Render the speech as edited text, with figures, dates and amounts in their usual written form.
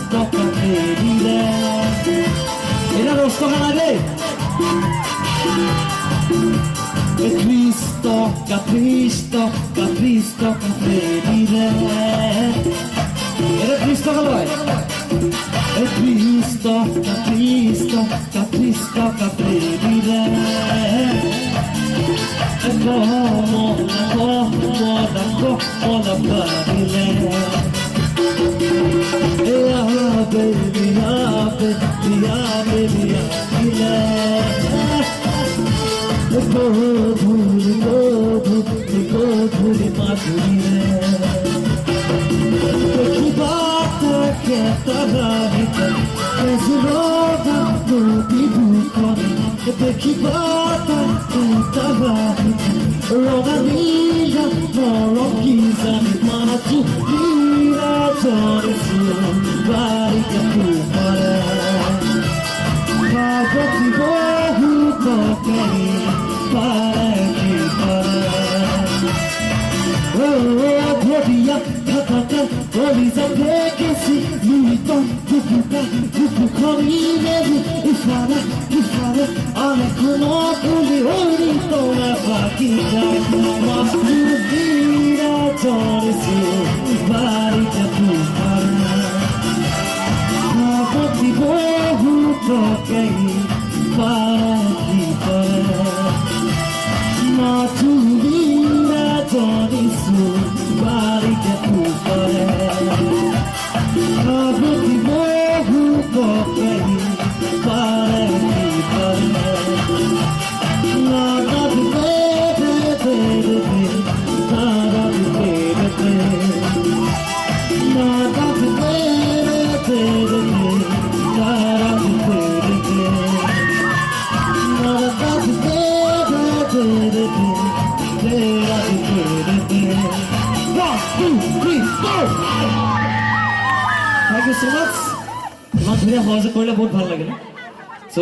Toca querida. Era los tocan a ver. Cristo, Cristo, Cristo, querida. Era Cristo que lo hay. Cristo, Cristo, Cristo, querida. Como la padre. Baby, Thank you so much. बहुत बढ़िया बहुत ভাল লাগে না। So